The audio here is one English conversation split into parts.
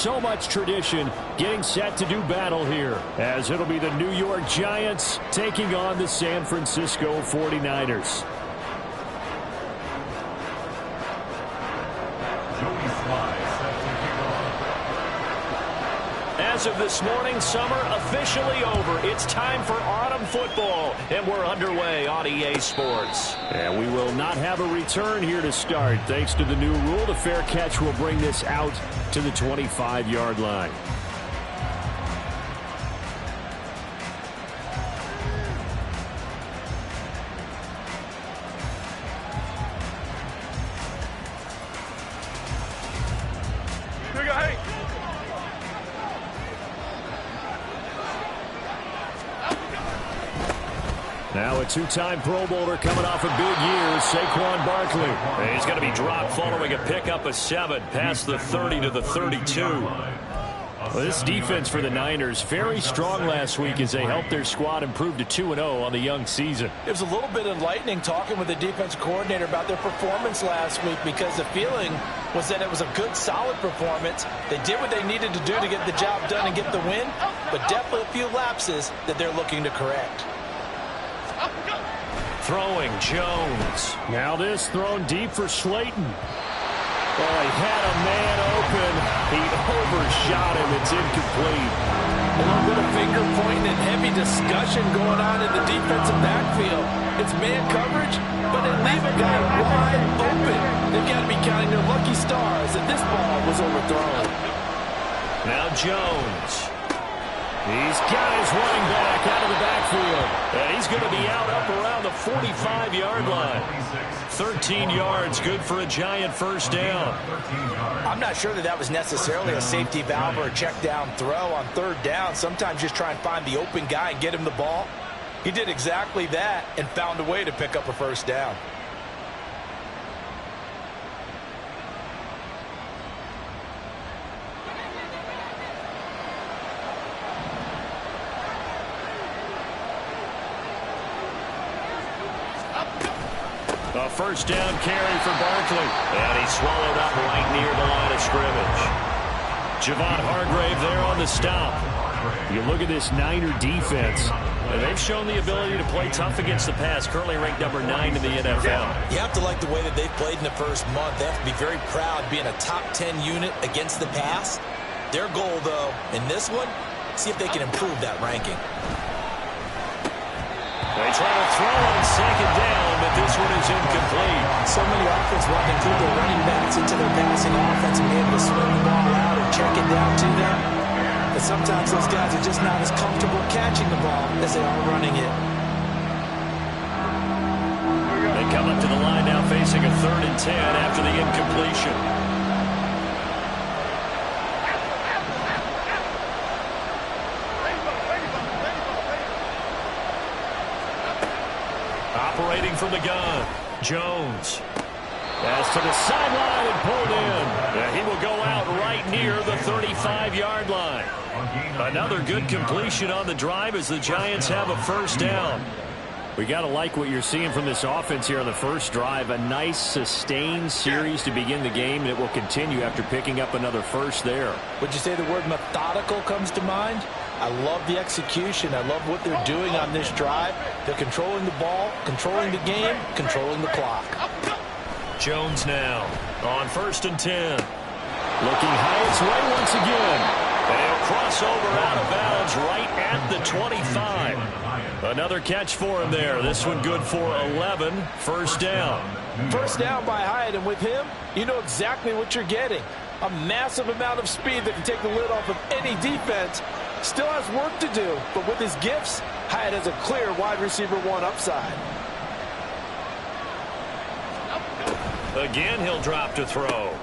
so much tradition getting set to do battle here, as it'll be the New York Giants taking on the San Francisco 49ers. As of this morning, summer officially over. It's time for autumn football, and we're underway on EA Sports. And we will not have a return here to start. Thanks to the new rule, the fair catch will bring this out to the 25-yard line. Now a two-time Pro Bowler coming off a big year, Saquon Barkley. He's going to be dropped following a pickup of 7 past the 30 to the 32. Well, this defense for the Niners, very strong last week as they helped their squad improve to 2-0 on the young season. It was a little bit enlightening talking with the defense coordinator about their performance last week, because the feeling was that it was a good, solid performance. They did what they needed to do to get the job done and get the win, but definitely a few lapses that they're looking to correct. Throwing Jones. Now this thrown deep for Slayton. Oh, he had a man open. He overshot him. It's incomplete. A little bit of finger pointing and heavy discussion going on in the defensive backfield. It's man coverage, but they leave a guy wide open. They've got to be counting their lucky stars that this ball was overthrown. Now Jones. He's got his running back out of the backfield. And he's going to be out up around the 45-yard line. 13 yards, good for a Giant first down. I'm not sure that was necessarily a safety valve or a check down throw on third down. Sometimes just try and find the open guy and get him the ball. He did exactly that and found a way to pick up a first down. A first down carry for Barkley. And he swallowed up right near the line of scrimmage. Javon Hargrave there on the stop. You look at this Niner defense, and they've shown the ability to play tough against the pass, currently ranked number 9 in the NFL. You have to like the way that they've played in the first month. They have to be very proud being a top 10 unit against the pass. Their goal, though, in this one, see if they can improve that ranking. They try to throw on second down, but this one is incomplete. So many offenses want to include their running backs into their passing offense and be able to swing the ball out or check it down to them. But sometimes those guys are just not as comfortable catching the ball as they are running it. They come up to the line now facing a 3rd and 10 after the incompletion. Operating from the gun, Jones. Pass to the sideline and pulled in. Yeah, he will go out right near the 35-yard line. Another good completion on the drive as the Giants have a first down. We got to like what you're seeing from this offense here on the first drive. A nice, sustained series to begin the game, and it will continue after picking up another first there. Would you say the word methodical comes to mind? I love the execution. I love what they're doing on this drive. They're controlling the ball, controlling the game, controlling the clock. Jones now on 1st and 10. Looking high its way once again. They'll cross over out of bounds right at the 25. Another catch for him there. This one good for 11. First down. First down by Hyatt, and with him, you know exactly what you're getting. A massive amount of speed that can take the lid off of any defense. Still has work to do, but with his gifts, Hyatt has a clear wide receiver 1 upside. Again, he'll drop to throw.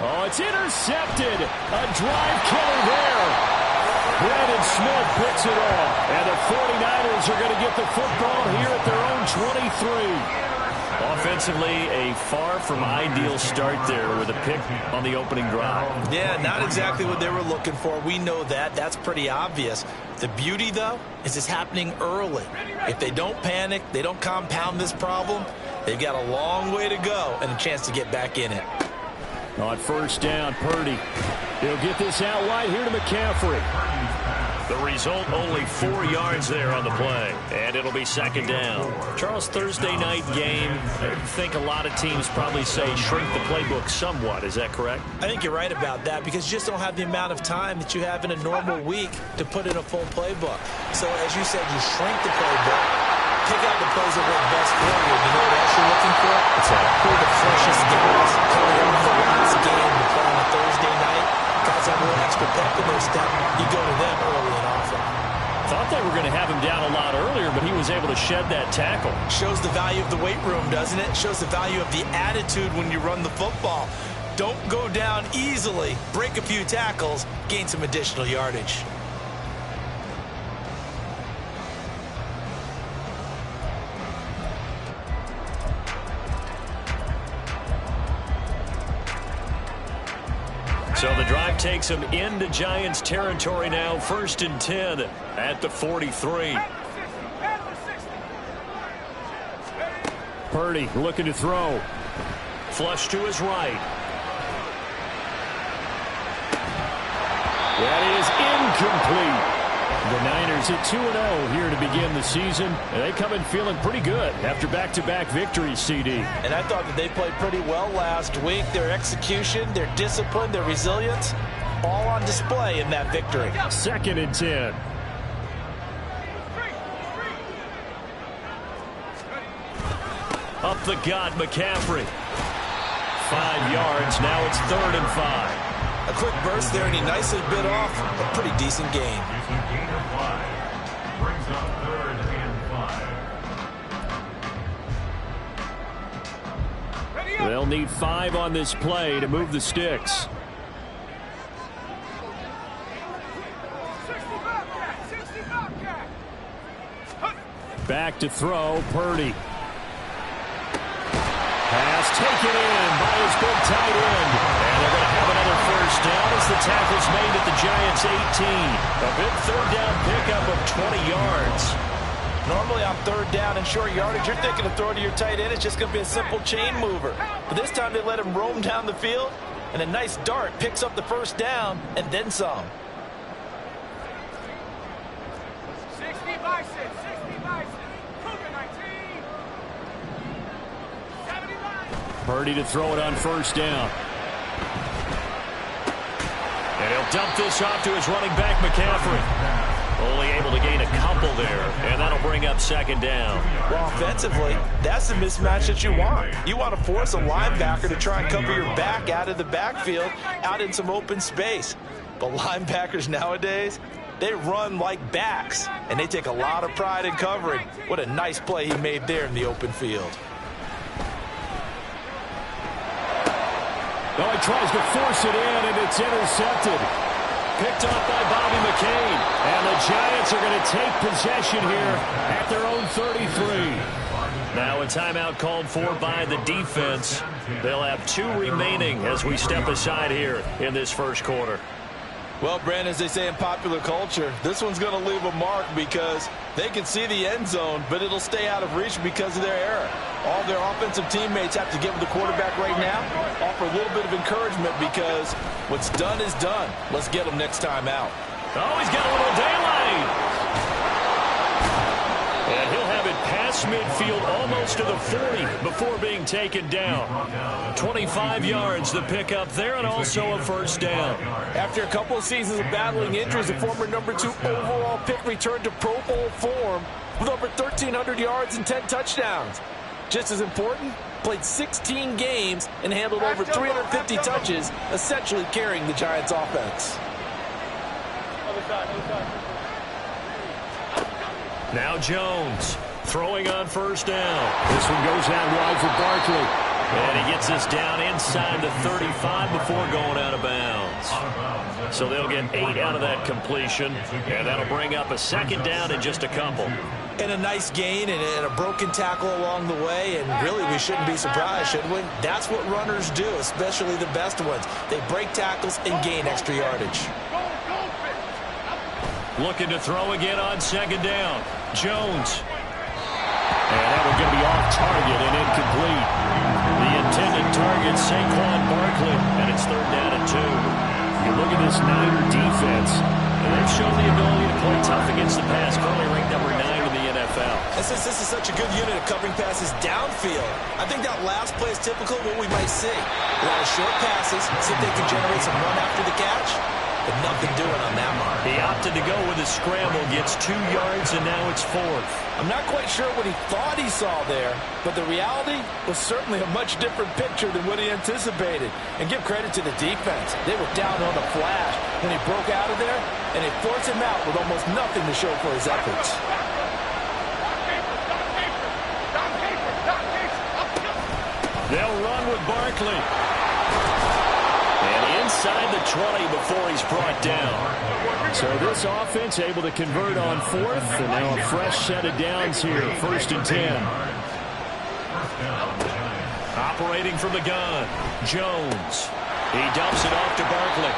Oh, it's intercepted. A drive killer there. Brandon Smith picks it off. And the 49ers are going to get the football here at their own 23. Offensively, a far from ideal start there with a pick on the opening drive. Yeah, not exactly what they were looking for. We know that. That's pretty obvious. The beauty, though, is it's happening early. If they don't panic, they don't compound this problem, they've got a long way to go and a chance to get back in it. On first down, Purdy. He'll get this out wide here to McCaffrey. The result, only 4 yards there on the play, and it'll be second down. Charles, Thursday night game, I think a lot of teams probably say shrink the playbook somewhat. Is that correct? I think you're right about that because you just don't have the amount of time that you have in a normal week to put in a full playbook. So, as you said, you shrink the playbook, pick out the plays that work best for you. You know what else you're looking for? It's who are the freshest guys coming in for the last game to play on a Thursday night. Guys have a little extra pep in their step. You go to them early and often. Thought they were going to have him down a lot earlier, but he was able to shed that tackle. Shows the value of the weight room, doesn't it? Shows the value of the attitude when you run the football. Don't go down easily. Break a few tackles. Gain some additional yardage. So the drive takes him into Giants territory now. 1st and 10 at the 43. Purdy looking to throw. Flush to his right. That is incomplete. The Niners at 2-0 here to begin the season. And they come in feeling pretty good after back-to-back victories, CD. And I thought that they played pretty well last week. Their execution, their discipline, their resilience, all on display in that victory. 2nd and 10. Up the gut, McCaffrey. 5 yards. Now it's 3rd and 5. A quick burst there, and he nicely bit off a pretty decent gain. They'll need 5 on this play to move the sticks. Back to throw, Purdy. Pass taken in by his big tight end. And they're going to have another 1st down as the tackle's made at the Giants' 18. A big 3rd down pickup of 20 yards. Normally on 3rd down and short yardage, you're thinking of throwing to your tight end. It's just going to be a simple chain mover. But this time they let him roam down the field, and a nice dart picks up the 1st down and then some. 60 bison, 60 bison, Cougar 19. Purdy to throw it on 1st down. And he'll dump this off to his running back, McCaffrey. Only able to gain a couple there, and that'll bring up 2nd down. Well, offensively, that's the mismatch that you want. You want to force a linebacker to try and cover your back out of the backfield, out in some open space. But linebackers nowadays, they run like backs, and they take a lot of pride in covering. What a nice play he made there in the open field. Oh, he tries to force it in, and it's intercepted. Picked off by Bobby McCain. And the Giants are going to take possession here at their own 33. Now a timeout called for by the defense. They'll have 2 remaining as we step aside here in this 1st quarter. Well, Brandon, as they say in popular culture, this one's going to leave a mark because they can see the end zone, but it'll stay out of reach because of their error. All their offensive teammates have to give the quarterback right now, offer a little bit of encouragement because what's done is done. Let's get them next time out. Oh, he's got a little daylight. And he'll have it past midfield almost to the 40 before being taken down. 25 yards the pickup there, and also a 1st down. After a couple of seasons of battling injuries, the former #2 overall pick returned to Pro Bowl form with over 1,300 yards and 10 touchdowns. Just as important, played 16 games and handled over 350 touches, essentially carrying the Giants' offense. Now Jones throwing on 1st down. This one goes out wide for Barkley. And he gets this down inside the 35 before going out of bounds. So they'll get 8 out of that completion. And that'll bring up a 2nd down in just a couple. And a nice gain and a broken tackle along the way. And really, we shouldn't be surprised, should we? That's what runners do, especially the best ones. They break tackles and gain extra yardage. Looking to throw again on 2nd down. Jones. And that one's going to be off target and incomplete. The intended target, Saquon Barkley, and it's 3rd down and 2. You look at this Niner defense, and they've shown the ability to play tough against the pass, currently ranked number 9 in the NFL. And since this is such a good unit of covering passes downfield, I think that last play is typical of what we might see. A lot of short passes, see if they can generate some run after the catch, but nothing doing on that mark. He opted to go with a scramble, gets 2 yards, and now it's 4th. I'm not quite sure what he thought he saw there, but the reality was certainly a much different picture than what he anticipated. And give credit to the defense. They were down on the flash when he broke out of there, and they forced him out with almost nothing to show for his efforts. They'll run with Barkley. And inside the 20 before he's brought down. So this offense able to convert on 4th, and now a fresh set of downs here, 1st and 10. Operating from the gun, Jones. He dumps it off to Barkley.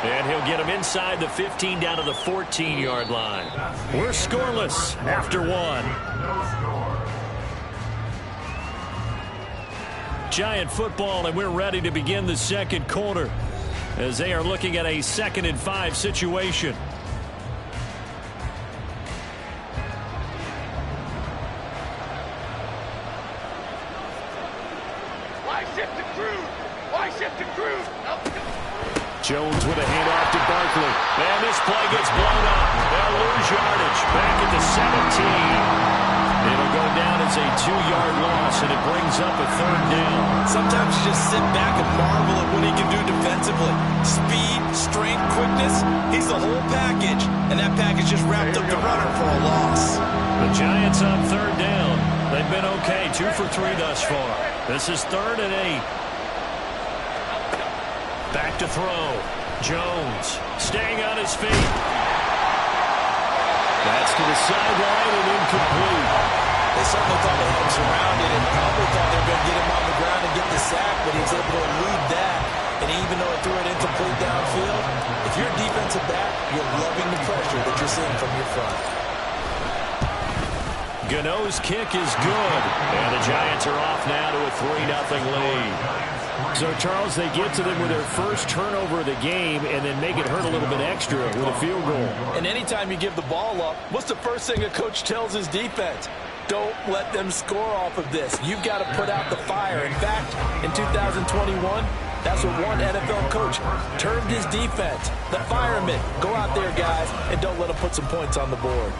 And he'll get him inside the 15 down to the 14-yard line. We're scoreless after 1. Giant football, and we're ready to begin the second quarter as they are looking at a 2nd and 5 situation. Why shift to Cruz? Why shift to Cruz? Jones with a handoff to Barkley. And this play gets blown up. They'll lose yardage back at the 17. It'll go down as a 2-yard loss, and it brings up a 3rd down. Sometimes you just sit back and marvel at what he can do defensively. Speed, strength, quickness, he's the whole package. And that package just wrapped up the runner for a loss. The Giants on 3rd down. They've been okay, 2 for 3 thus far. This is 3rd and 8. Back to throw. Jones staying on his feet. That's to the sideline and incomplete. They certainly thought they had him surrounded and probably thought they were going to get him on the ground and get the sack, but he was able to elude that. And even though he threw it incomplete downfield, if you're a defensive back, you're loving the pressure that you're seeing from your front. Gano's kick is good. And the Giants are off now to a 3-0 lead. So, Charles, they get to them with their first turnover of the game and then make it hurt a little bit extra with a field goal. And anytime you give the ball up, what's the first thing a coach tells his defense? Don't let them score off of this. You've got to put out the fire. In fact, in 2021, that's what one NFL coach termed his defense. The firemen. Go out there, guys, and don't let them put some points on the board.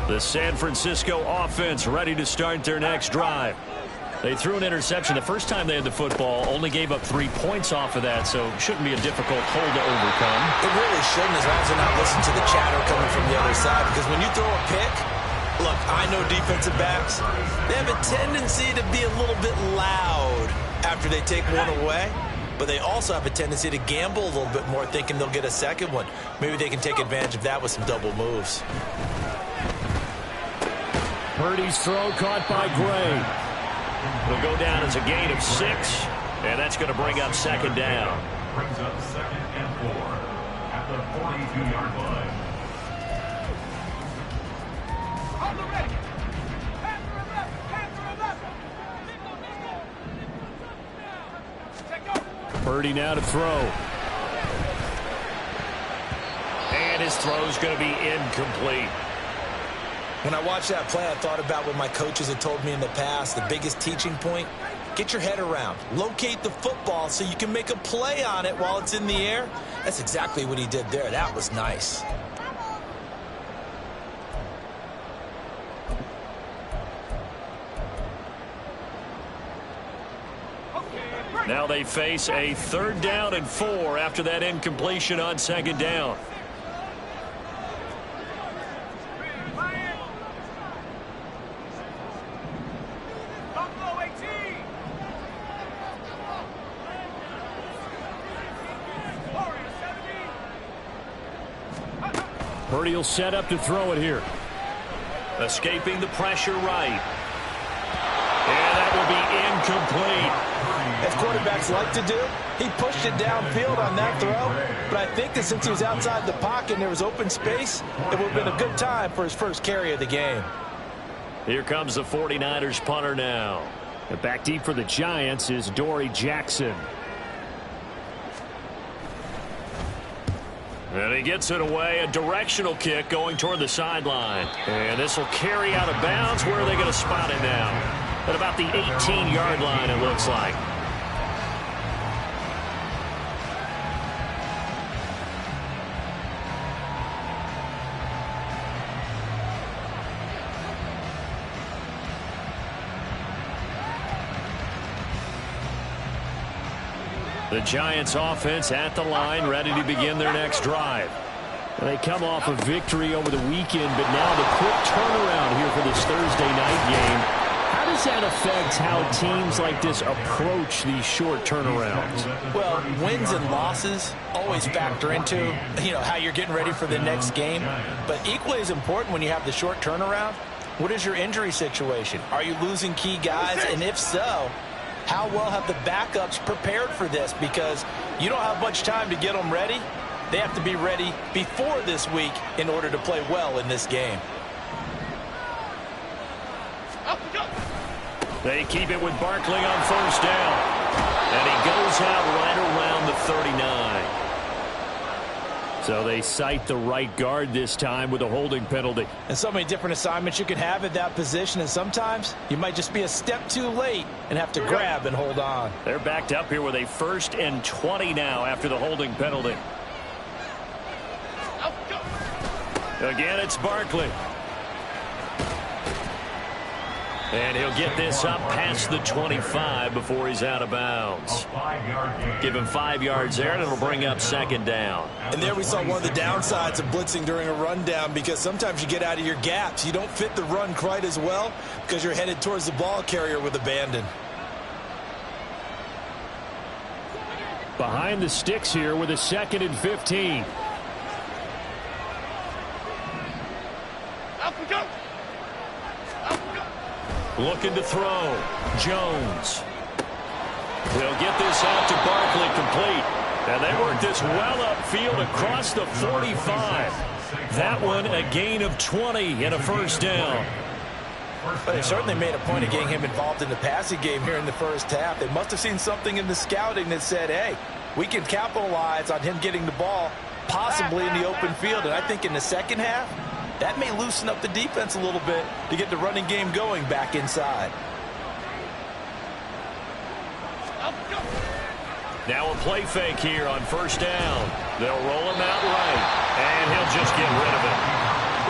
The San Francisco offense ready to start their next drive. They threw an interception the first time they had the football, only gave up 3 points off of that, so shouldn't be a difficult hole to overcome. It really shouldn't, as long as they're not listening to the chatter coming from the other side, because when you throw a pick, look, I know defensive backs, they have a tendency to be a little bit loud after they take one away, but they also have a tendency to gamble a little bit more, thinking they'll get a second one. Maybe they can take advantage of that with some double moves. Purdy's throw caught by Gray. Will go down as a gain of 6, and that's going to bring up 2nd down. Brings up 2nd and 4 at the 42-yard line. On the ready. Purdy now to throw. And his throw's going to be incomplete. When I watched that play, I thought about what my coaches had told me in the past. The biggest teaching point, get your head around. Locate the football so you can make a play on it while it's in the air. That's exactly what he did there. That was nice. Now they face a 3rd down and 4 after that incompletion on 2nd down. Purdy will set up to throw it here. Escaping the pressure right. And that will be incomplete. As quarterbacks like to do, he pushed it downfield on that throw. But I think that since he was outside the pocket and there was open space, it would have been a good time for his first carry of the game. Here comes the 49ers punter now. And back deep for the Giants is Dory Jackson. And he gets it away, a directional kick going toward the sideline. And this will carry out of bounds. Where are they going to spot it now? At about the 18-yard line, it looks like. The Giants offense at the line, ready to begin their next drive. And they come off a victory over the weekend, but now the quick turnaround here for this Thursday night game. How does that affect how teams like this approach these short turnarounds? Well, wins and losses always factor into, how you're getting ready for the next game. But equally as important when you have the short turnaround, what is your injury situation? Are you losing key guys? And if so, how well have the backups prepared for this? Because you don't have much time to get them ready. They have to be ready before this week in order to play well in this game. They keep it with Barkley on first down. And he goes out right around the 39. So they cite the right guard this time with a holding penalty. And so many different assignments you can have at that position, and sometimes you might just be a step too late and have to grab and hold on. They're backed up here with a 1st and 20 now after the holding penalty. Again, it's Barkley. And he'll get this up past the 25 before he's out of bounds. Give him 5 yards there, and it'll bring up 2nd down. And there we saw one of the downsides of blitzing during a rundown, because sometimes you get out of your gaps. You don't fit the run quite as well because you're headed towards the ball carrier with abandon. Behind the sticks here with a 2nd and 15. Up we go. Looking to throw. Jones. They'll get this out to Barkley complete. And they work this well upfield across the 45. That one a gain of 20 and a 1st down. But they certainly made a point of getting him involved in the passing game here in the first half. They must have seen something in the scouting that said, hey, we can capitalize on him getting the ball possibly in the open field. And I think in the second half, that may loosen up the defense a little bit to get the running game going back inside. Now a play fake here on 1st down. They'll roll him out right, and he'll just get rid of it.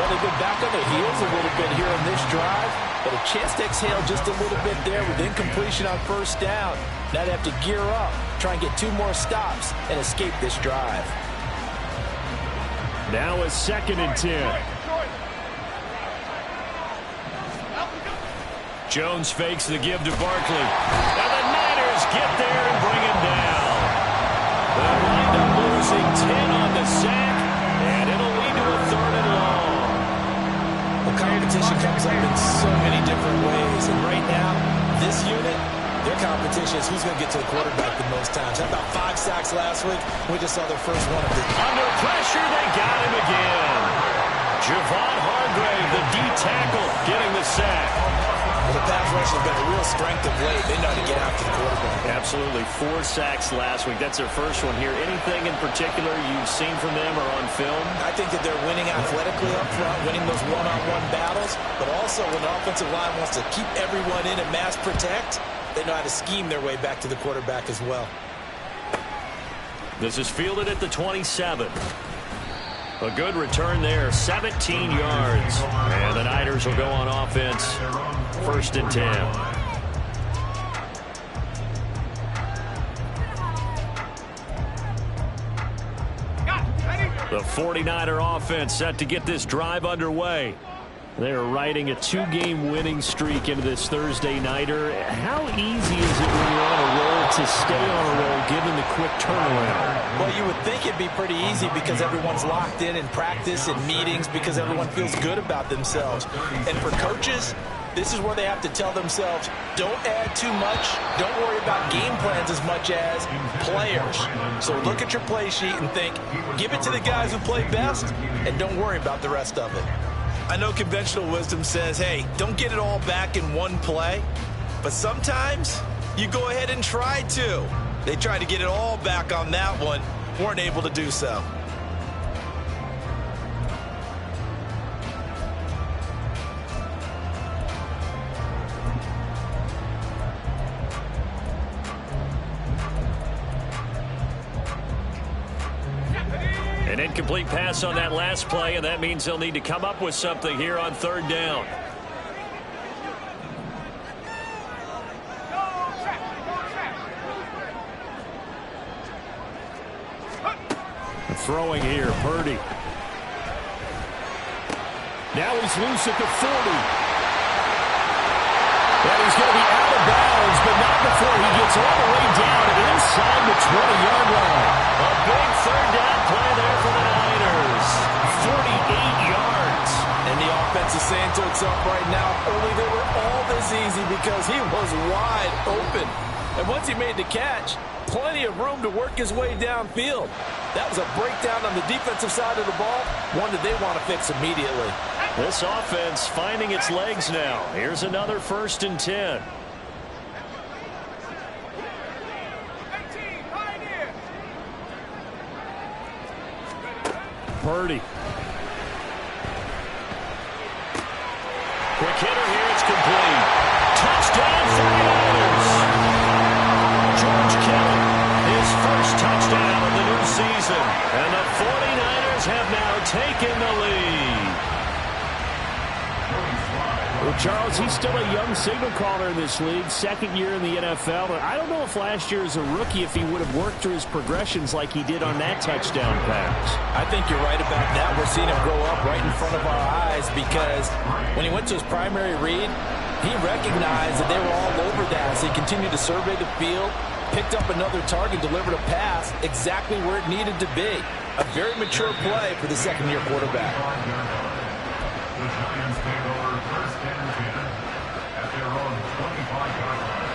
Well, they've been back on their heels a little bit here on this drive, but a chance to exhale just a little bit there with incompletion on 1st down. Now they have to gear up, try and get 2 more stops, and escape this drive. Now a 2nd and 10. Jones fakes the give to Barkley. And the Niners get there and bring him down. They'll wind up losing 10 on the sack, and it'll lead to a 3rd and long. Well, competition comes up in so many different ways, and right now, this unit, their competition is who's going to get to the quarterback the most times. Had about 5 sacks last week. We just saw their first one of the Under pressure, they got him again. Javon Hargrave, the D tackle, getting the sack. Well, the pass rush has been a real strength of late. They know how to get after the quarterback. Absolutely. 4 sacks last week. That's their first one here. Anything in particular you've seen from them or on film? I think that they're winning athletically up front, winning those one-on-one battles, but also when the offensive line wants to keep everyone in and mass protect, they know how to scheme their way back to the quarterback as well. This is fielded at the 27. A good return there, 17 yards. And the Niners will go on offense, 1st and 10. The 49er offense set to get this drive underway. They're riding a 2-game winning streak into this Thursday nighter. How easy is it when you're on a roll to stay on a roll given the quick turnaround? Well, you would think it'd be pretty easy because everyone's locked in practice and meetings because everyone feels good about themselves. And for coaches, this is where they have to tell themselves, don't add too much. Don't worry about game plans as much as players. So look at your play sheet and think, give it to the guys who play best, and don't worry about the rest of it. I know conventional wisdom says, hey, don't get it all back in one play. But sometimes you go ahead and try to. They tried to get it all back on that one. Weren't able to do so. An incomplete pass on that last play, and that means they'll need to come up with something here on third down. Throwing here, Purdy. Now he's loose at the 40. And he's going to be out of bounds, but not before he gets all the way down inside the 20-yard line. A big third down play there for the Niners. 48 yards. And the offense is saying to itself right now, only they were all this easy because he was wide open. And once he made the catch, plenty of room to work his way downfield. That was a breakdown on the defensive side of the ball, one that they want to fix immediately. This offense finding its legs now. Here's another 1st and 10. Purdy. Quick hitter here, it's complete. Touchdown 49ers. George Kittle, his first touchdown of the new season. And the 49ers have now taken the lead. Well, Charles, he's still a young signal caller in this league, 2nd year in the NFL. But I don't know if last year as a rookie, if he would have worked through his progressions like he did on that touchdown pass. I think you're right about that. We're seeing him grow up right in front of our eyes because when he went to his primary read, he recognized that they were all over that as he continued to survey the field, picked up another target, delivered a pass exactly where it needed to be. A very mature play for the second-year quarterback. The Giants take over 1st and 10 at their own 25-yard line.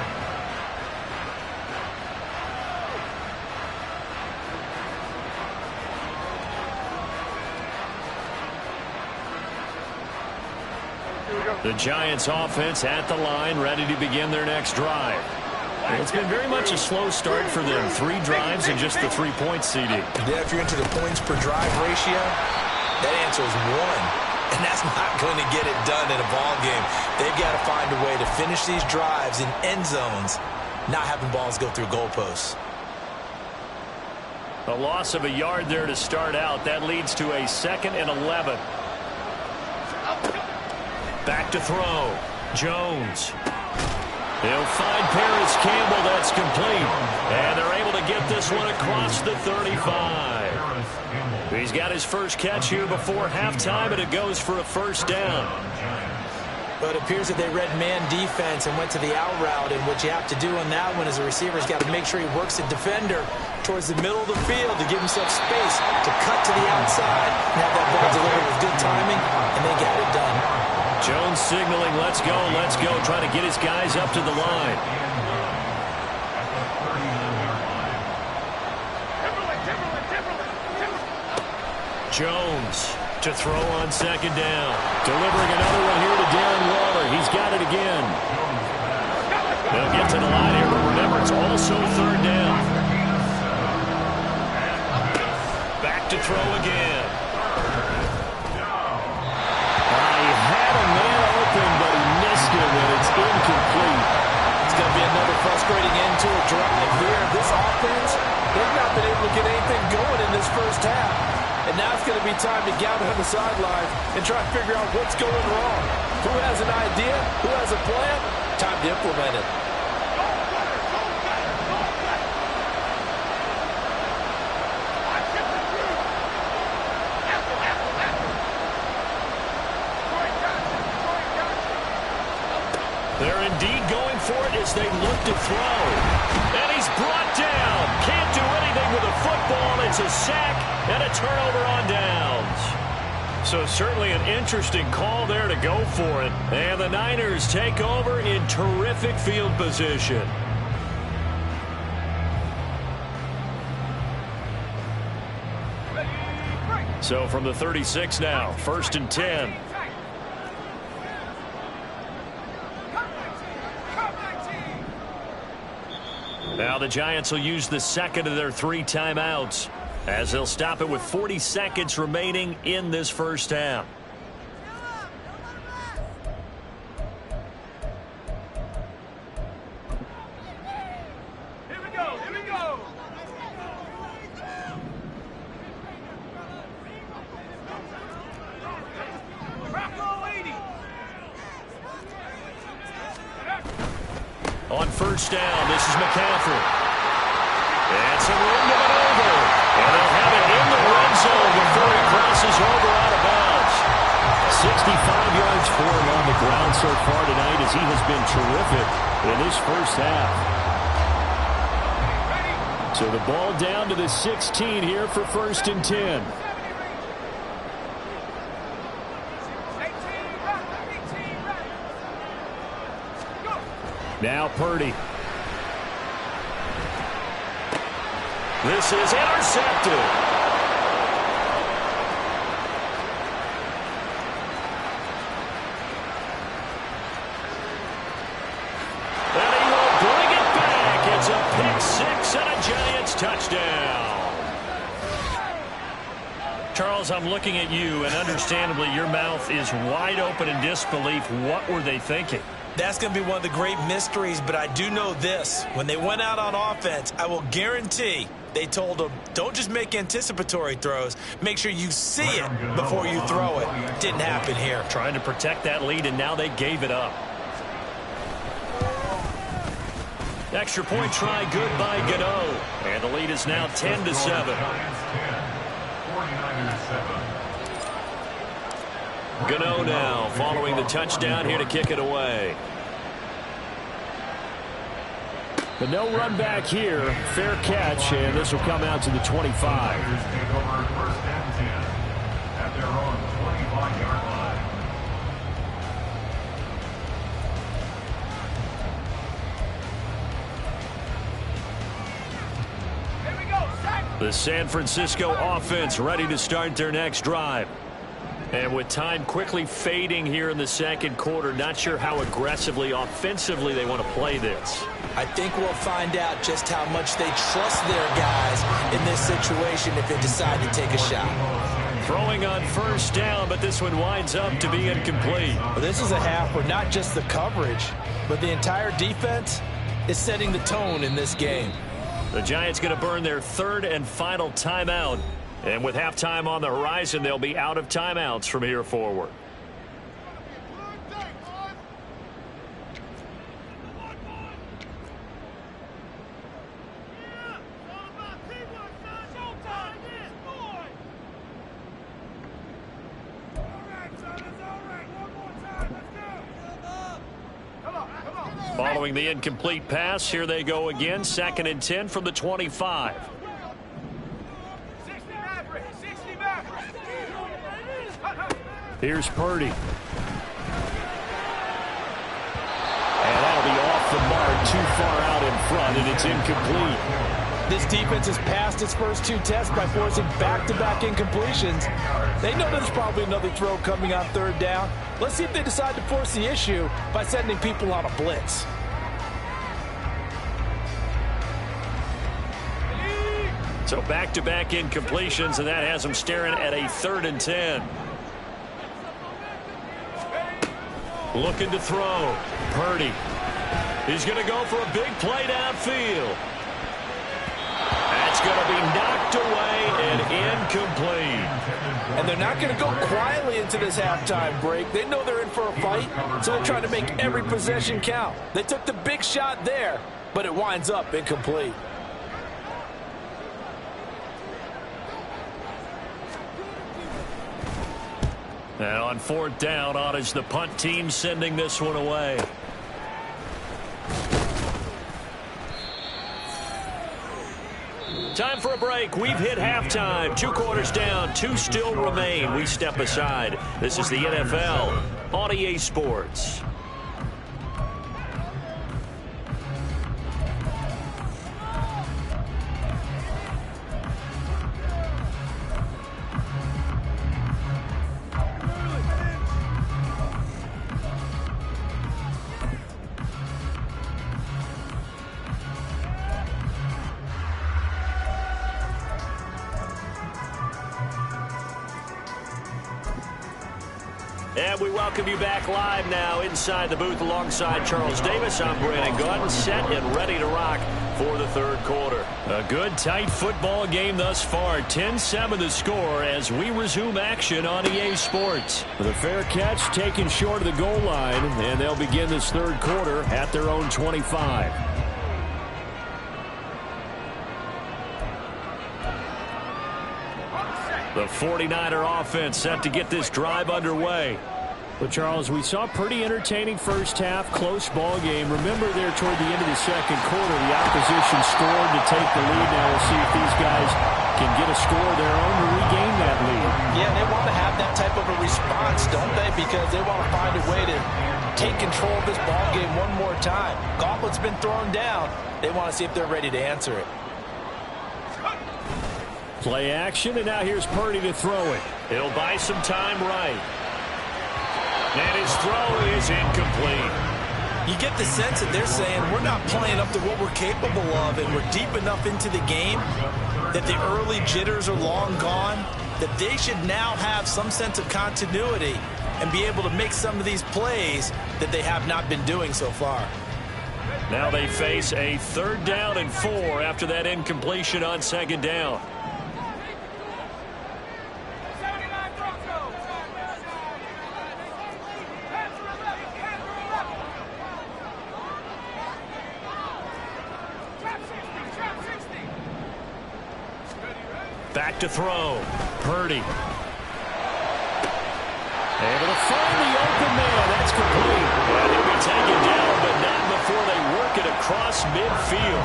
The Giants offense at the line, ready to begin their next drive. It's been very much a slow start for them. 3 drives and just the 3 points, CD. Yeah, if you're into the points per drive ratio, that answer is 1. And that's not going to get it done in a ball game. They've got to find a way to finish these drives in end zones, not having balls go through goalposts. A loss of a yard there to start out. That leads to a 2nd and 11. Back to throw. Jones. He'll find Paris Campbell. That's complete. And they're able to get this one across the 35. He's got his first catch here before halftime, and it goes for a 1st down. But it appears that they read man defense and went to the out route, and what you have to do on that one is the receiver's got to make sure he works the defender towards the middle of the field to give himself space to cut to the outside and have that ball delivered with good timing, and they got it done. Jones signaling, let's go, trying to get his guys up to the line. Jones to throw on 2nd down. Delivering another one here to Darren Waller. He's got it again. They'll get to the line here, but remember, it's also 3rd down. Back to throw again. He had a man open, but he missed it, and it's incomplete. It's going to be another frustrating end to a drive here. This offense, they've not been able to get anything going in this first half. And now it's going to be time to gather on the sidelines and try to figure out what's going wrong. Who has an idea? Who has a plan? Time to implement it. They're indeed going for it as they look to throw. And he's brought down. Can't do anything with a football. It's a sack and a turnover on downs. So certainly an interesting call there to go for it. And the Niners take over in terrific field position. So from the 36 now, 1st and 10. Now the Giants will use the second of their 3 timeouts as they'll stop it with 40 seconds remaining in this first half. Here we go, here we go. Rock 80. On first down, this is McCaffrey. And some room to maneuver. And they'll have it in the red zone before he crosses over out of bounds. 65 yards for him on the ground so far tonight as he has been terrific in this first half. So the ball down to the 16 here for 1st and 10. Now Purdy. This is intercepted. And he will bring it back. It's a pick 6 and a Giants touchdown. Charles, I'm looking at you, and understandably your mouth is wide open in disbelief. What were they thinking? That's going to be one of the great mysteries, but I do know this. When they went out on offense, I will guarantee they told them, don't just make anticipatory throws. Make sure you see it before you throw it. Didn't happen here. Trying to protect that lead, and now they gave it up. Extra point try good by Gano. And the lead is now 10-7. Gano now following the touchdown here to kick it away. But no run back here. Fair catch, and this will come out to the 25. Take over 1st and 10 at their own 25-yard line. Here we go, Zach. The San Francisco offense ready to start their next drive. And with time quickly fading here in the second quarter, not sure how aggressively, offensively they want to play this. I think we'll find out just how much they trust their guys in this situation if they decide to take a shot. Throwing on first down, but this one winds up to be incomplete. Well, this is a half where not just the coverage, but the entire defense is setting the tone in this game. The Giants going to burn their 3rd and final timeout. And with halftime on the horizon, they'll be out of timeouts from here forward. Following the incomplete pass, here they go again. 2nd and 10 from the 25. Here's Purdy. And that'll be off the mark, too far out in front, and it's incomplete. This defense has passed its first 2 tests by forcing back-to-back incompletions. They know there's probably another throw coming on 3rd down. Let's see if they decide to force the issue by sending people on a blitz. So back-to-back incompletions, and that has them staring at a 3rd and 10. Looking to throw. Purdy. He's going to go for a big play downfield. That's going to be knocked away and incomplete. And they're not going to go quietly into this halftime break. They know they're in for a fight, so they're trying to make every possession count. They took the big shot there, but it winds up incomplete. And on 4th down, on is the punt team sending this one away. Time for a break. We've hit halftime. 2 quarters down, 2 still remain. We step aside. This is the NFL on EA Sports. And we welcome you back live now inside the booth alongside Charles Davis. I'm Brandon Gaudin, set and ready to rock for the third quarter. A good, tight football game thus far. 10-7 the score as we resume action on EA Sports. The fair catch taken short of the goal line, and they'll begin this third quarter at their own 25. The 49er offense set to get this drive underway. But, Charles, we saw a pretty entertaining first half, close ball game. Remember there toward the end of the second quarter, the opposition scored to take the lead. Now we'll see if these guys can get a score of their own to regain that lead. Yeah, they want to have that type of a response, don't they? Because they want to find a way to take control of this ball game one more time. Gauntlet's been thrown down. They want to see if they're ready to answer it. Play action, and now here's Purdy to throw it. He'll buy some time right. And his throw is incomplete. You get the sense that they're saying we're not playing up to what we're capable of, and we're deep enough into the game that the early jitters are long gone, that they should now have some sense of continuity and be able to make some of these plays that they have not been doing so far. Now they face a 3rd down and 4 after that incompletion on 2nd down. Back to throw. Purdy. Able to find the open man. That's complete. And he'll be taken down, but not before they work it across midfield.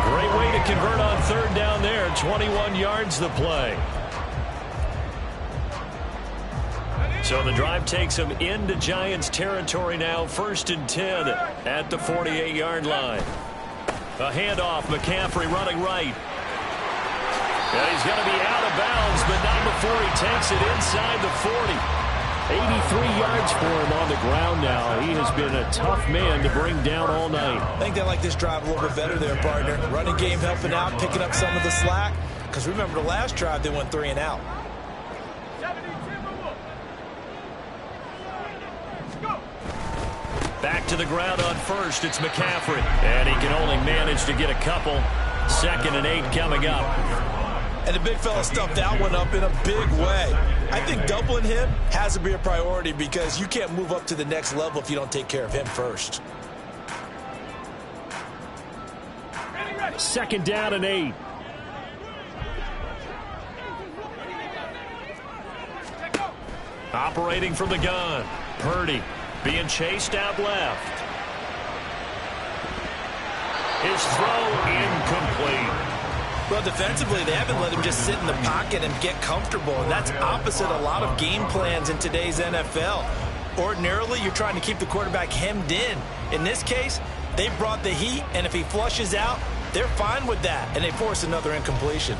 Great way to convert on 3rd down there. 21 yards the play. So the drive takes them into Giants territory now. 1st and 10 at the 48-yard line. A handoff. McCaffrey running right. And he's going to be out of bounds, but not before he takes it inside the 40. 83 yards for him on the ground now. He has been a tough man to bring down all night. I think they like this drive a little bit better there, partner. Running game helping out, picking up some of the slack. Because remember the last drive, they went 3 and out. Back to the ground on 1st. It's McCaffrey. And he can only manage to get a couple. 2nd and 8 coming up. And the big fella stuffed that one up in a big way. I think doubling him has to be a priority because you can't move up to the next level if you don't take care of him first. 2nd down and 8. Operating from the gun. Purdy being chased out left. His throw incomplete. Well, defensively, they haven't let him just sit in the pocket and get comfortable. And that's opposite a lot of game plans in today's NFL. Ordinarily, you're trying to keep the quarterback hemmed in. In this case, they brought the heat, and if he flushes out, they're fine with that, and they force another incompletion.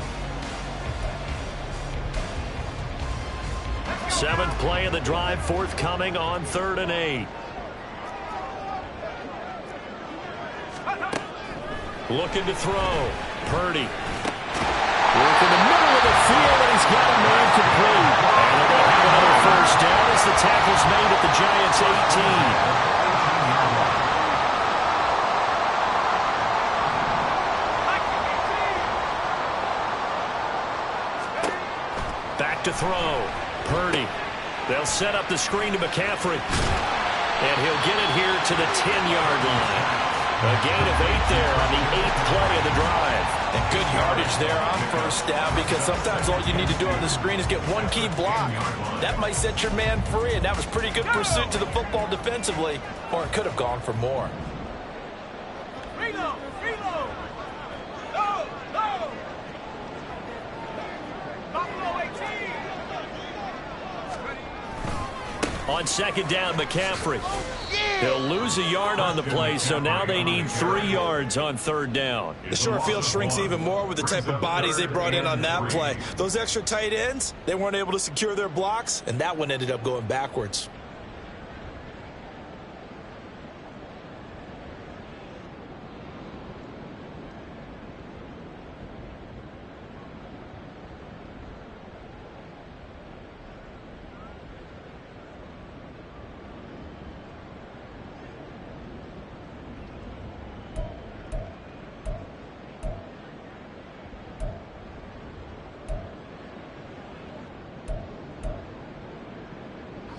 7th play of the drive forthcoming on 3rd and 8. Looking to throw. Purdy. Work in the middle of the field, and he's got a man complete. And they're going to have another 1st down as the tackle's made at the Giants' 18. Back to throw. Purdy. They'll set up the screen to McCaffrey. And he'll get it here to the 10-yard line. A gain of 8 there on the 8th play of the drive. And good yardage there on 1st down because sometimes all you need to do on the screen is get one key block. That might set your man free, and that was pretty good pursuit to the football defensively, or it could have gone for more. Reload! Reload! Go! Go! Buffalo 18! On 2nd down, McCaffrey. They'll lose a yard on the play, so now they need 3 yards on 3rd down. The short field shrinks even more with the type of bodies they brought in on that play. Those extra tight ends, they weren't able to secure their blocks, and that one ended up going backwards.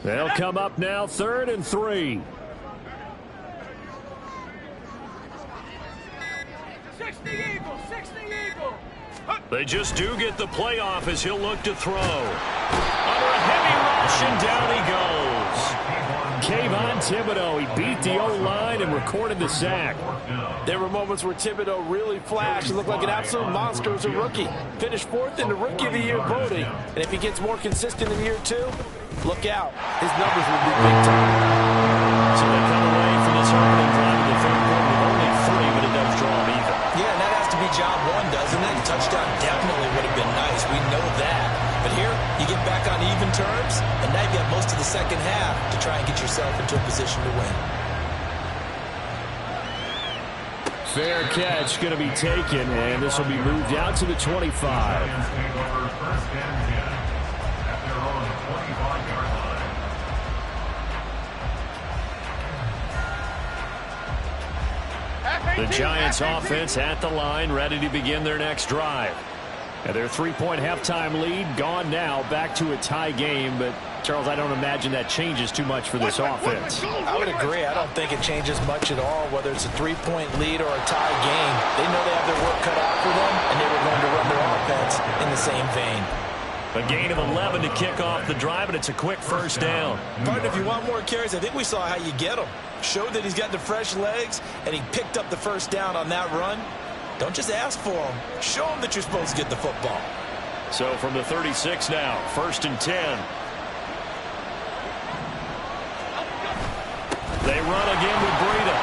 They'll come up now, 3rd and 3. 60 Eagles, 60 Eagles. They just do get the playoff as he'll look to throw. Under a heavy rush, and down he goes. Kayvon Thibodeau, he beat the O-line and recorded the sack. There were moments where Thibodeau really flashed and looked like an absolute monster as a rookie. Finished 4th in the Rookie of the Year voting. And if he gets more consistent in year 2, look out. His numbers will be big time. So they come away from this opening drive in the 3rd quarter with only 3, but it does draw them even. Yeah, and that has to be job 1, doesn't it? Touchdown definitely would have been nice. We know that. But here, you get back on even terms, and now you got most of the second half to try and get yourself into a position to win. Fair catch going to be taken, and this will be moved out to the 25. The Giants offense at the line, ready to begin their next drive. And their 3-point halftime lead gone now, back to a tie game. But, Charles, I don't imagine that changes too much for this offense. I would agree. I don't think it changes much at all, whether it's a 3-point lead or a tie game. They know they have their work cut out for them, and they were going to run their offense in the same vein. A gain of 11 to kick off the drive, and it's a quick first down. Partner, if you want more carries, I think we saw how you get him. Showed that he's got the fresh legs, and he picked up the first down on that run. Don't just ask for him. Show him that you're supposed to get the football. So from the 36 now, 1st and 10. They run again with Breida.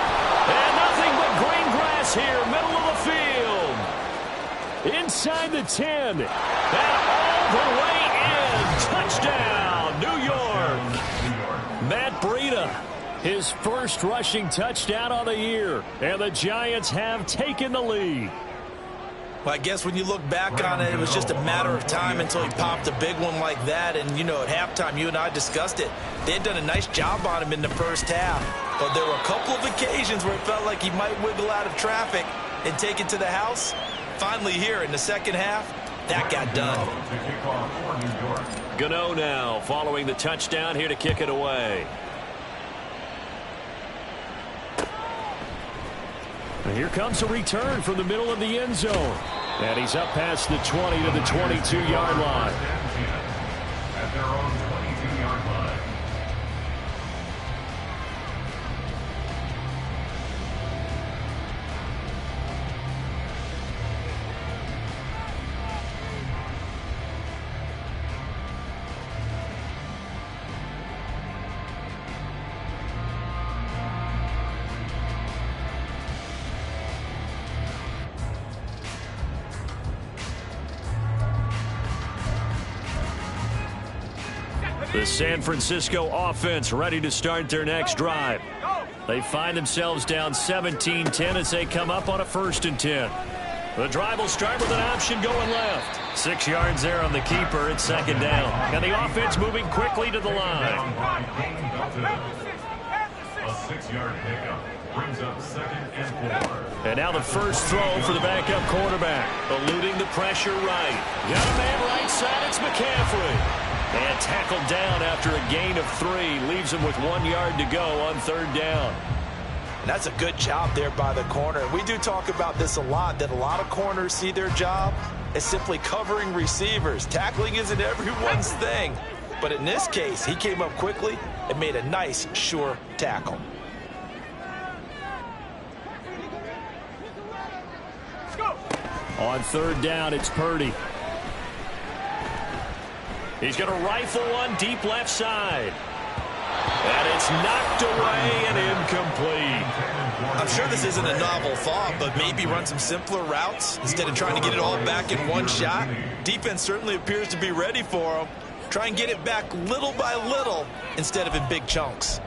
And nothing but green grass here, middle of the field. Inside the 10. And all the way in. Touchdown, New York. Matt Breida, his first rushing touchdown on the year. And the Giants have taken the lead. Well, I guess when you look back on it, it was just a matter of time until he popped a big one like that. And, you know, at halftime, you and I discussed it. They had done a nice job on him in the first half. But there were a couple of occasions where it felt like he might wiggle out of traffic and take it to the house. Finally here in the second half, that got done. Gano now following the touchdown here to kick it away. And here comes a return from the middle of the end zone. And he's up past the 20 to the 22-yard line. At their own 22-yard line. The San Francisco offense ready to start their next drive. They find themselves down 17-10 as they come up on a 1st and 10. The drive will start with an option going left. 6 yards there on the keeper. It's 2nd down. And the offense moving quickly to the line. A 6-yard pickup brings up 2nd and 4. And now the first throw for the backup quarterback. Eluding the pressure right. Got a man right side. It's McCaffrey. And tackled down after a gain of 3. Leaves him with 1 yard to go on 3rd down. And that's a good job there by the corner. We do talk about this a lot, that a lot of corners see their job as simply covering receivers. Tackling isn't everyone's thing. But in this case, he came up quickly and made a nice, sure tackle. On 3rd down, it's Purdy. He's going to rifle one deep left side. And it's knocked away and incomplete. I'm sure this isn't a novel thought, but maybe run some simpler routes instead of trying to get it all back in one shot. Defense certainly appears to be ready for him. Try and get it back little by little instead of in big chunks.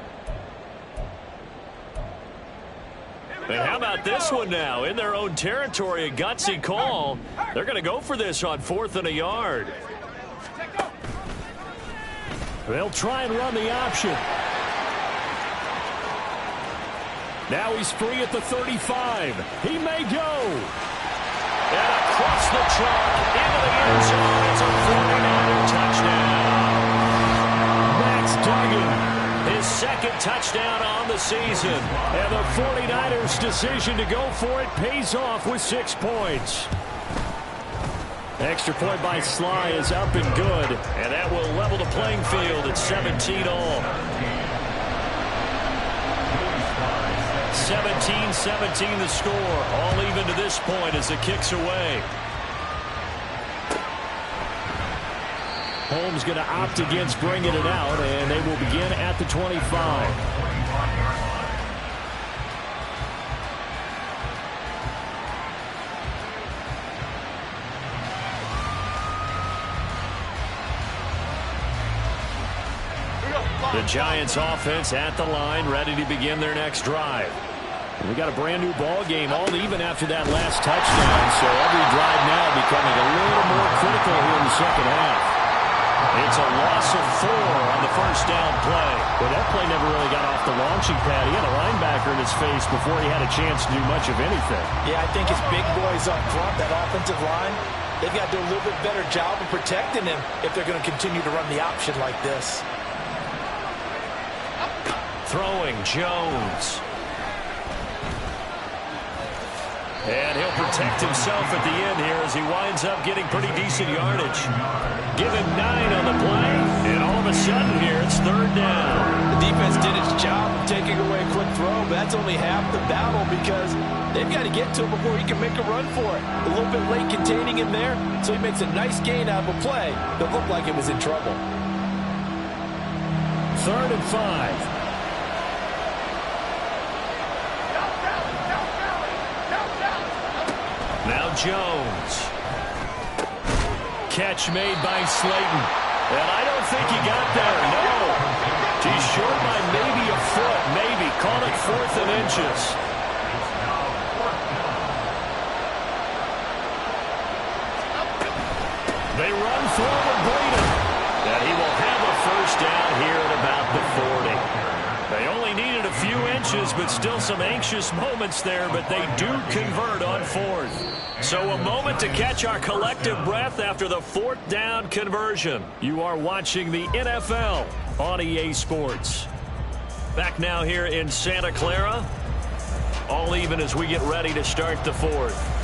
And how about this one now? In their own territory, a gutsy call. They're going to go for this on 4th and a yard. They'll try and run the option. Now he's free at the 35. He may go. And across the chalk into the end zone. It's a 49er touchdown. Max Duggan, his second touchdown on the season. And the 49ers' decision to go for it pays off with 6 points. Extra point by Sly is up and good. And that will level the playing field at 17 all. 17-17 the score. All even to this point as the kick's away. Holmes going to opt against bringing it out, and they will begin at the 25. The Giants offense at the line, ready to begin their next drive. We got a brand new ball game, all even after that last touchdown, so every drive now becoming a little more critical here in the second half. It's a loss of 4 on the first down play. But that play never really got off the launching pad. He had a linebacker in his face before he had a chance to do much of anything. Yeah, I think his big boys up front, that offensive line, they've got to do a little bit better job of protecting him if they're going to continue to run the option like this. Throwing Jones. And he'll protect himself at the end here as he winds up getting pretty decent yardage. Given 9 on the play, and all of a sudden here it's third down. The defense did its job of taking away a quick throw, but that's only half the battle because they've got to get to him before he can make a run for it. A little bit late containing him there, so he makes a nice gain out of a play that looked like it was in trouble. 3rd and 5. Now Jones. Catch made by Slayton. And I don't think he got there, no. He's short by maybe a foot, maybe. Call it 4th and inches. They run forward, Breeden. And he will have a first down here at about the 40. They only needed a few inches, but still some anxious moments there, but they do convert on 4th. So a moment to catch our collective breath after the 4th down conversion. You are watching the NFL on EA Sports. Back now here in Santa Clara. All even as we get ready to start the 4th.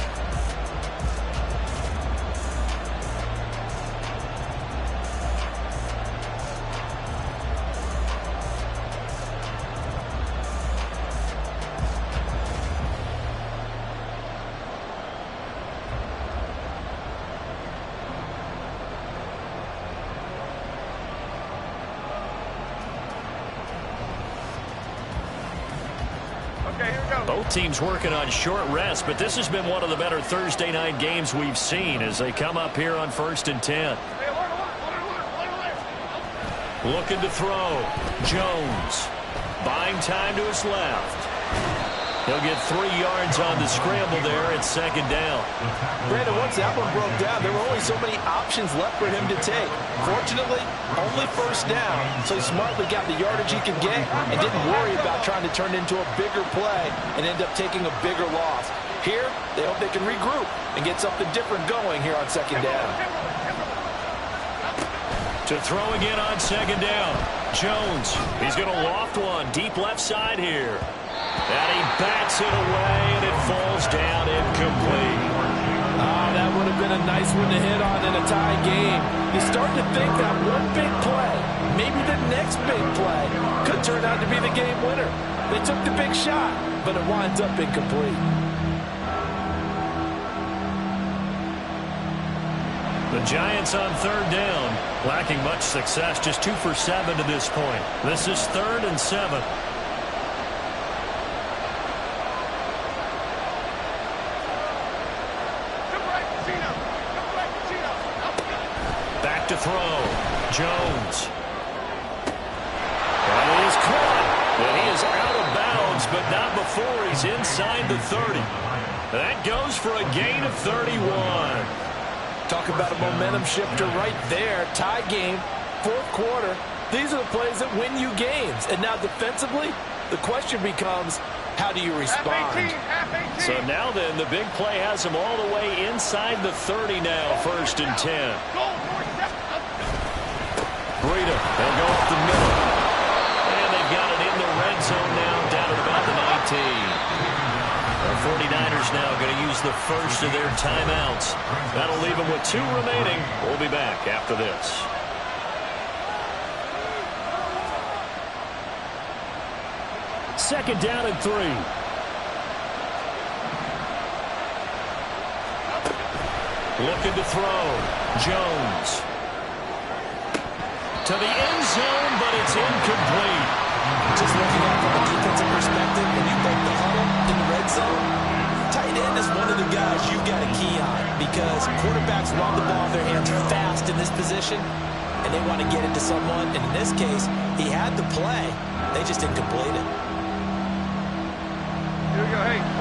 Both teams working on short rest, but this has been one of the better Thursday night games we've seen as they come up here on 1st and 10. Looking to throw. Jones. Buying time to his left. He'll get 3 yards on the scramble there at 2nd down. Brandon, once that one broke down, there were only so many options left for him to take. Fortunately, only 1st down, so he smartly got the yardage he could get and didn't worry about trying to turn into a bigger play and end up taking a bigger loss. Here, they hope they can regroup and get something different going here on 2nd down. To throw again on 2nd down. Jones, he's going to loft one deep left side here. And he bats it away, and it falls down incomplete. Oh, that would have been a nice one to hit on in a tie game. You start to think that one big play, maybe the next big play, could turn out to be the game winner. They took the big shot, but it winds up incomplete. The Giants on 3rd down, lacking much success, just 2 for 7 to this point. This is 3rd and 7. Back to throw. Jones. And it is caught. And he is out of bounds, but not before he's inside the 30. That goes for a gain of 31. Talk about a momentum shifter right there. Tie game, 4th quarter. These are the plays that win you games. And now defensively, the question becomes, how do you respond? So now then, the big play has him all the way inside the 30 now, 1st and 10. Breeden, they'll go up the middle. use the first of their timeouts. That'll leave them with 2 remaining. We'll be back after this. Second down and 3. Looking to throw. Jones. To the end zone, but it's incomplete. Just looking at it from a defensive perspective, when you break the huddle in the red zone, tight end is one of the guys you've got to key on because quarterbacks want the ball in their hands fast in this position, and they want to get it to someone. And in this case, he had the play. They just didn't complete it.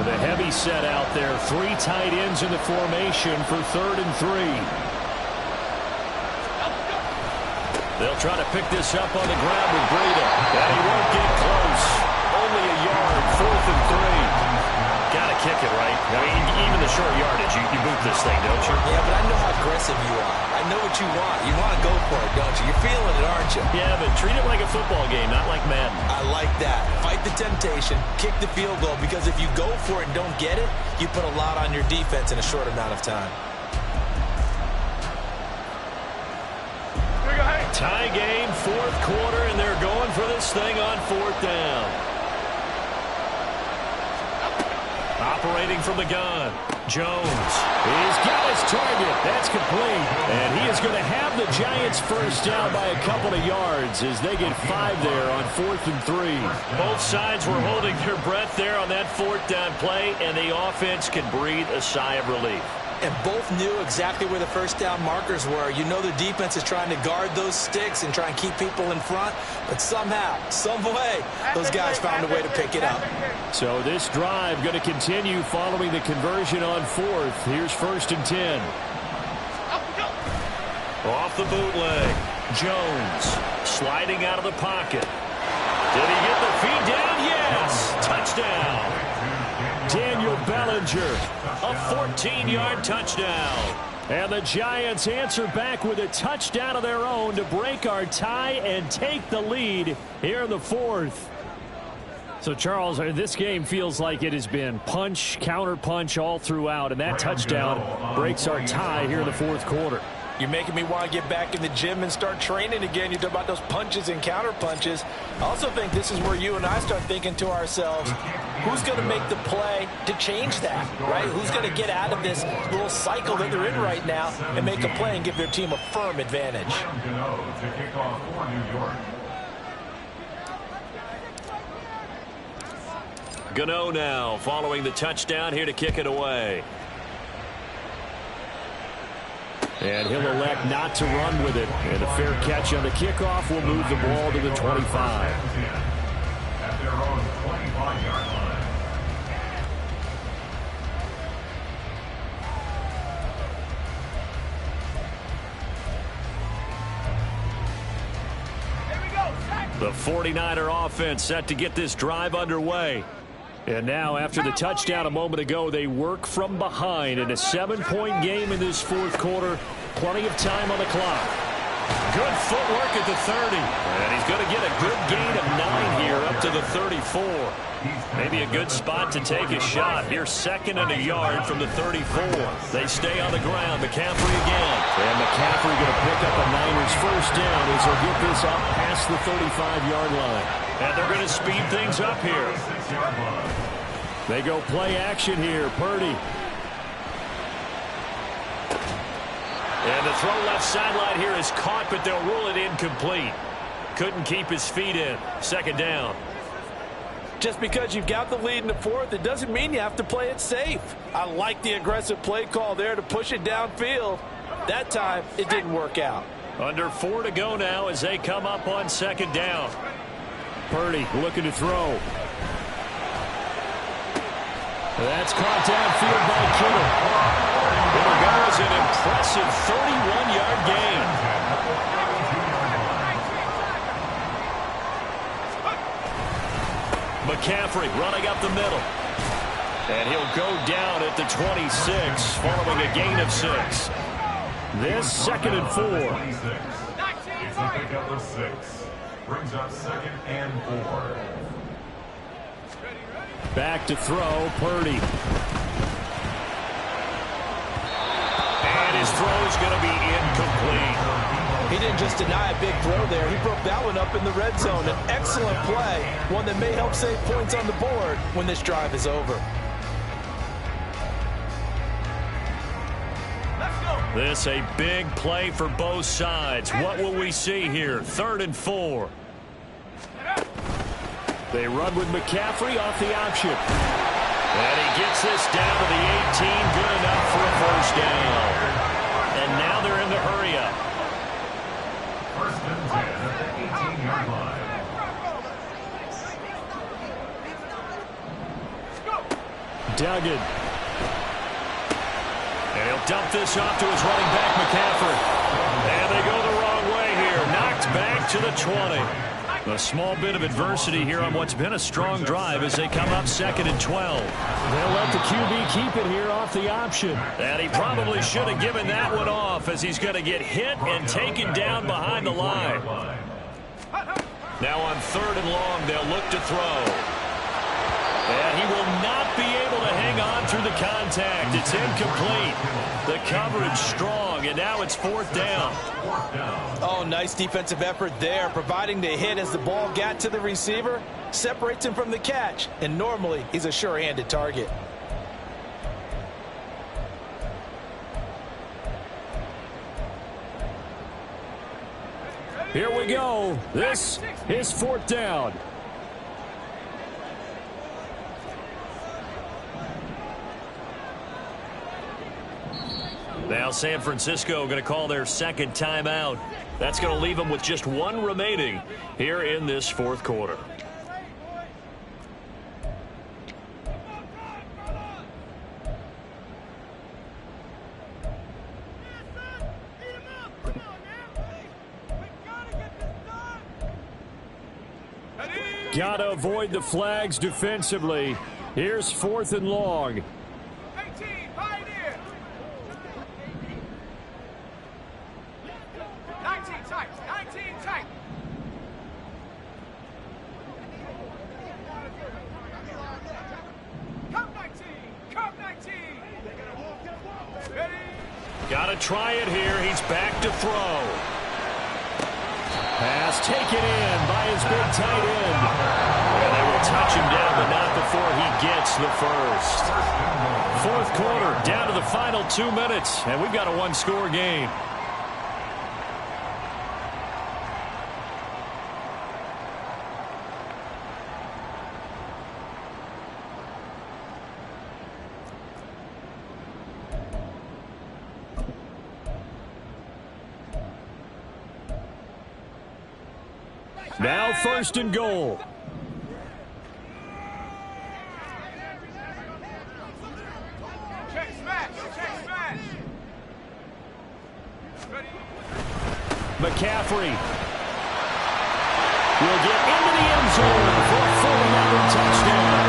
The heavy set out there. 3 tight ends in the formation for 3rd and 3. They'll try to pick this up on the ground with Breida. And he won't get close. Only a yard. 4th and 3. Got to kick it, right? I mean, even the short yardage, you boot this thing, don't you? Yeah, but I know how aggressive you are. I know what you want. You want to go for it, don't you? You're feeling it, aren't you? Yeah, but treat it like a football game, not like Madden. I like that. Fight the temptation. Kick the field goal, because if you go for it and don't get it, you put a lot on your defense in a short amount of time. Tie game, 4th quarter, and they're going for this thing on 4th down. Operating from the gun, Jones. He's got his target. That's complete. And he is going to have the Giants first down by a couple of yards as they get 5 there on 4th and 3. Both sides were holding their breath there on that 4th down play, and the offense can breathe a sigh of relief. And both knew exactly where the first down markers were. You know the defense is trying to guard those sticks and try and keep people in front. But somehow, some way, those guys found a way to pick it up. So this drive going to continue following the conversion on 4th. Here's 1st and 10. Off the bootleg. Jones sliding out of the pocket. Did he get the feed down? Yes. Touchdown. Daniel Bellinger. A 14-yard touchdown. And the Giants answer back with a touchdown of their own to break our tie and take the lead here in the 4th. So, Charles, this game feels like it has been punch, counter punch all throughout, and that touchdown breaks our tie here in the 4th quarter. You're making me want to get back in the gym and start training again. You talk about those punches and counter punches. I also think this is where you and I start thinking to ourselves, who's going to make the play to change that, right? Who's going to get out of this little cycle that they're in right now and make a play and give their team a firm advantage? Gano now following the touchdown here to kick it away. And he'll elect not to run with it. And a fair catch on the kickoff will move the ball to the 25. At their own 25-yard line. The 49er offense set to get this drive underway. And now, after the touchdown a moment ago, they work from behind in a 7-point game in this 4th quarter. Plenty of time on the clock. Good footwork at the 30. And he's going to get a good gain of 9 here up to the 34. Maybe a good spot to take a shot. Here's 2nd and a yard from the 34. They stay on the ground. McCaffrey again. And McCaffrey going to pick up a Niners first down as he'll get this up past the 35-yard line. And they're going to speed things up here. They go play action here. Purdy. And the throw left sideline here is caught, but they'll rule it incomplete. Couldn't keep his feet in. 2nd down. Just because you've got the lead in the 4th, it doesn't mean you have to play it safe. I like the aggressive play call there to push it downfield. That time, it didn't work out. Under 4 to go now as they come up on 2nd down. Purdy looking to throw. That's caught downfield by Kittle. There goes an impressive 31-yard gain. McCaffrey running up the middle. And he'll go down at the 26 following a gain of 6. This 2nd and 4. It's a pickup of 6. Brings up 2nd and 4. Back to throw, Purdy. is going to be incomplete. He didn't just deny a big throw there. He broke that one up in the red zone. An excellent play, one that may help save points on the board when this drive is over. This a big play for both sides. What will we see here? 3rd and 4. They run with McCaffrey off the option. And he gets this down to the 18. Good enough for a first down. And now they're in the hurry-up. 1st and 10 at the 18-yard line. Duggan. And he'll dump this off to his running back, McCaffrey. And they go the wrong way here. Knocked back to the 20. A small bit of adversity here on what's been a strong drive as they come up 2nd and 12. They'll let the QB keep it here off the option. And he probably should have given that one off as he's going to get hit and taken down behind the line. Now on 3rd and long, they'll look to throw. And he will not be able to hang on through the contact. It's incomplete. The coverage strong, and now it's 4th down. Oh, nice defensive effort there, providing the hit as the ball got to the receiver, separates him from the catch, and normally he's a sure-handed target. Here we go. This is 4th down. Now San Francisco going to call their 2nd timeout. That's going to leave them with just 1 remaining here in this 4th quarter. Got to avoid the flags defensively. Here's 4th and long. 19 tight. Come 19. Ready? Got to try it here. He's back to throw. Pass taken in by his big tight end. And they will touch him down, but not before he gets the first. 4th quarter, down to the final 2 minutes, and we've got a 1-score game. Now 1st and goal. Check smash. Ready? McCaffrey will get into the end zone for a 40-yard touchdown.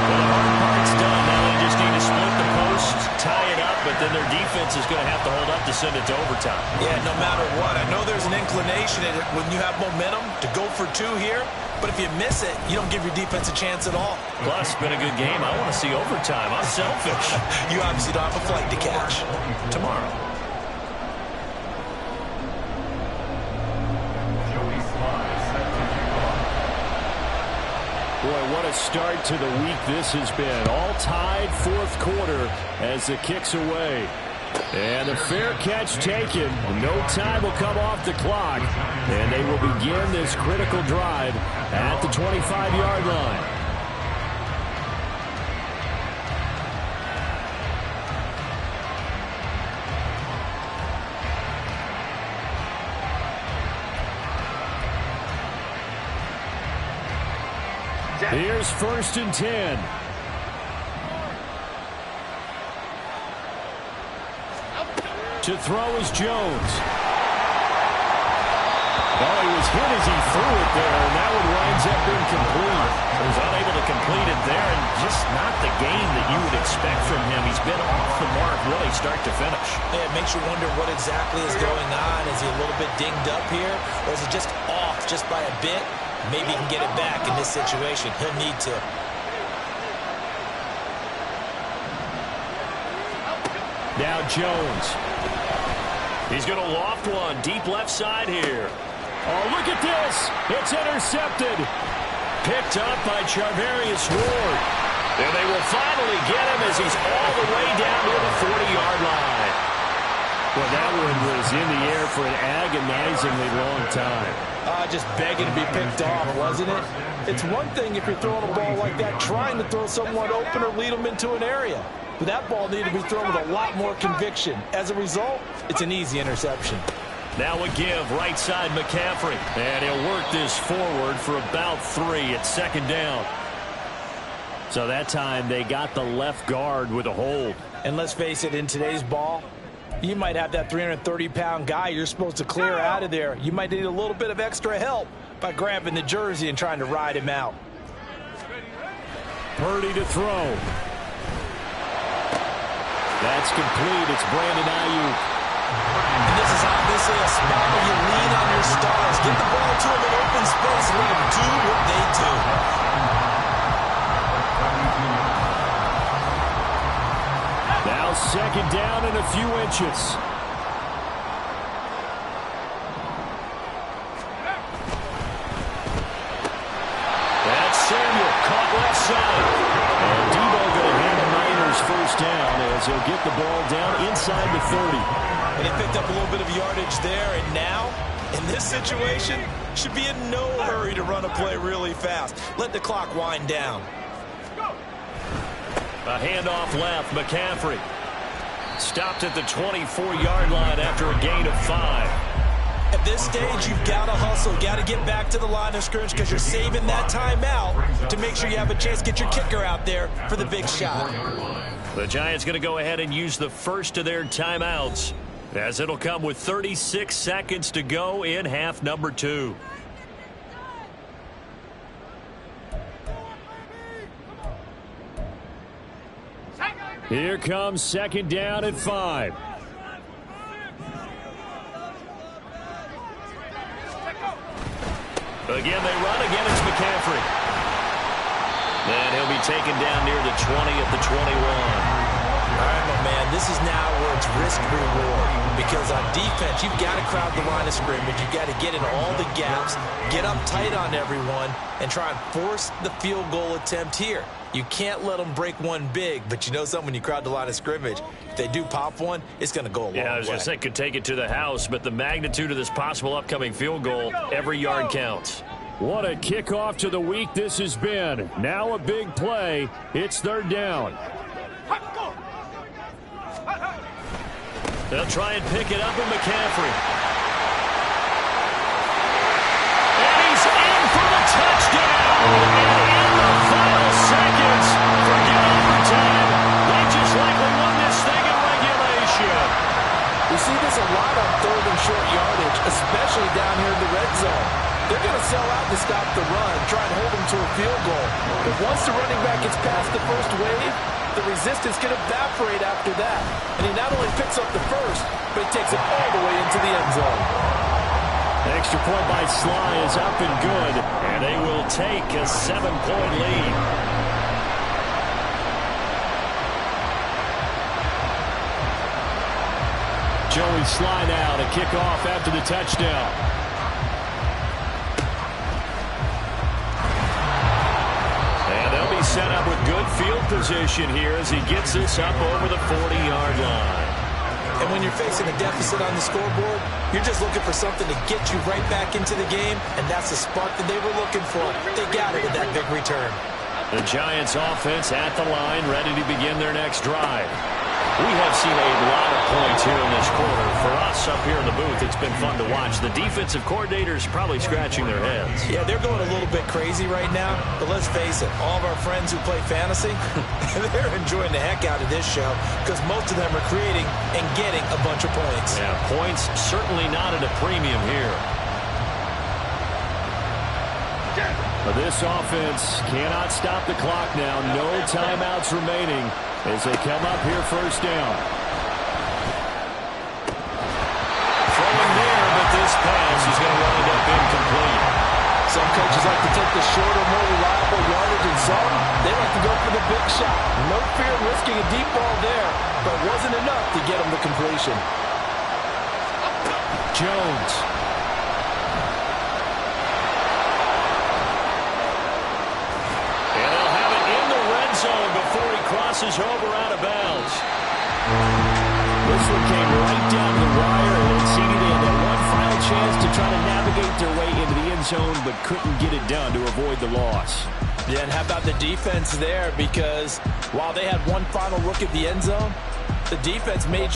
Well, the hard part's done. Now they just need to split the posts, tie it up, but then their defense is going to have to hold up to send it to overtime. Yeah, no matter what. I know there's an inclination in it when you have momentum to go for 2 here, but if you miss it, you don't give your defense a chance at all. Plus, it's been a good game. I want to see overtime. I'm selfish. You obviously don't have a flight to catch. Tomorrow. Boy, what a start to the week this has been. All tied 4th quarter as the kick's away. And the fair catch taken. No time will come off the clock. And they will begin this critical drive at the 25-yard line. Here's 1st and 10. To throw is Jones. Oh, he was hit as he threw it there, and that one winds up incomplete. He was unable to complete it there, and just not the game that you would expect from him. He's been off the mark really start to finish. Yeah, it makes you wonder what exactly is going on. Is he a little bit dinged up here, or is it just off just by a bit? Maybe he can get it back in this situation. He'll need to. Now Jones. He's going to loft one deep left side here. Oh, look at this. It's intercepted. Picked up by Charvarius Ward. And they will finally get him as he's all the way down near the 40-yard line. Well, that one was in the air for an agonizingly long time. Just begging to be picked off, wasn't it? It's one thing if you're throwing a ball like that, trying to throw someone open or lead them into an area. But that ball needed to be thrown with a lot more conviction. As a result, it's an easy interception. Now a give, right side McCaffrey. And he'll work this forward for about 3. It's second down. So that time they got the left guard with a hold. And let's face it, in today's ball, you might have that 330-pound guy you're supposed to clear out of there. You might need a little bit of extra help by grabbing the jersey and trying to ride him out. Purdy to throw. That's complete. It's Brandon Ayuk. And this is obviously a spot where you lean on your stars. Get the ball to them in open space and let them do what they do. Now second down and a few inches. That's Samuel, caught left side. And Debo going to hand the Niners first down as he'll get the ball down inside the 30. And he picked up a little bit of yardage there, and now, in this situation, should be in no hurry to run a play really fast. Let the clock wind down. A handoff left, McCaffrey. Stopped at the 24-yard line after a gain of 5. At this stage, you've got to hustle. Got to get back to the line of scrimmage because you're saving that timeout to make sure you have a chance to get your kicker out there for the big shot. The Giants going to go ahead and use the first of their timeouts, as it'll come with 36 seconds to go in half number 2. Here comes second down at 5. Again, they run. Again, it's McCaffrey. And he'll be taken down near the 20 at the 21. All right, my man, this is now where it's risk-reward. Because on defense, you've got to crowd the line of scrimmage. You've got to get in all the gaps, get up tight on everyone, and try and force the field goal attempt here. You can't let them break one big, but you know something, when you crowd the line of scrimmage, if they do pop one, it's going to go a long way. Yeah, I was going to say, could take it to the house, but the magnitude of this possible upcoming field goal, every yard counts. What a kickoff to the week this has been. Now a big play. It's third down. They'll try and pick it up with McCaffrey. And he's in for the touchdown. And in the final seconds, forget overtime. They just likely won this thing in regulation. We see this a lot on third and short yardage, especially down here in the red zone. They're going to sell out to stop the run, try and hold them to a field goal. But once the running back gets past the first wave, the resistance can evaporate after that. And he not only picks up the first, but he takes it all the way into the end zone. Extra point by Sly is up and good. And they will take a 7-point lead. Joey Sly now to kick off after the touchdown. Set up with good field position here as he gets this up over the 40-yard line. And when you're facing a deficit on the scoreboard, you're just looking for something to get you right back into the game, and that's the spark that they were looking for. They got it with that big return. The Giants offense at the line, ready to begin their next drive. We have seen a lot of points here in this quarter. For us up here in the booth, it's been fun to watch. The defensive coordinators probably scratching their heads. Yeah, they're going a little bit crazy right now, but let's face it, all of our friends who play fantasy, they're enjoying the heck out of this show because most of them are creating and getting a bunch of points. Yeah, points certainly not at a premium here. But this offense cannot stop the clock now. No timeouts remaining as they come up here first down. Throwing there, but this pass is going to wind up incomplete. Some coaches like to take the shorter, more reliable yardage, and some, they like to go for the big shot. No fear of risking a deep ball there, but it wasn't enough to get them to completion. Jones. And they'll have it in the red zone before he crosses over out of bounds. This one came right down to the wire, and CD, they had that one final chance to try to navigate their way into the end zone, but couldn't get it done to avoid the loss. Yeah, and how about the defense there? Because while they had one final look at the end zone, the defense made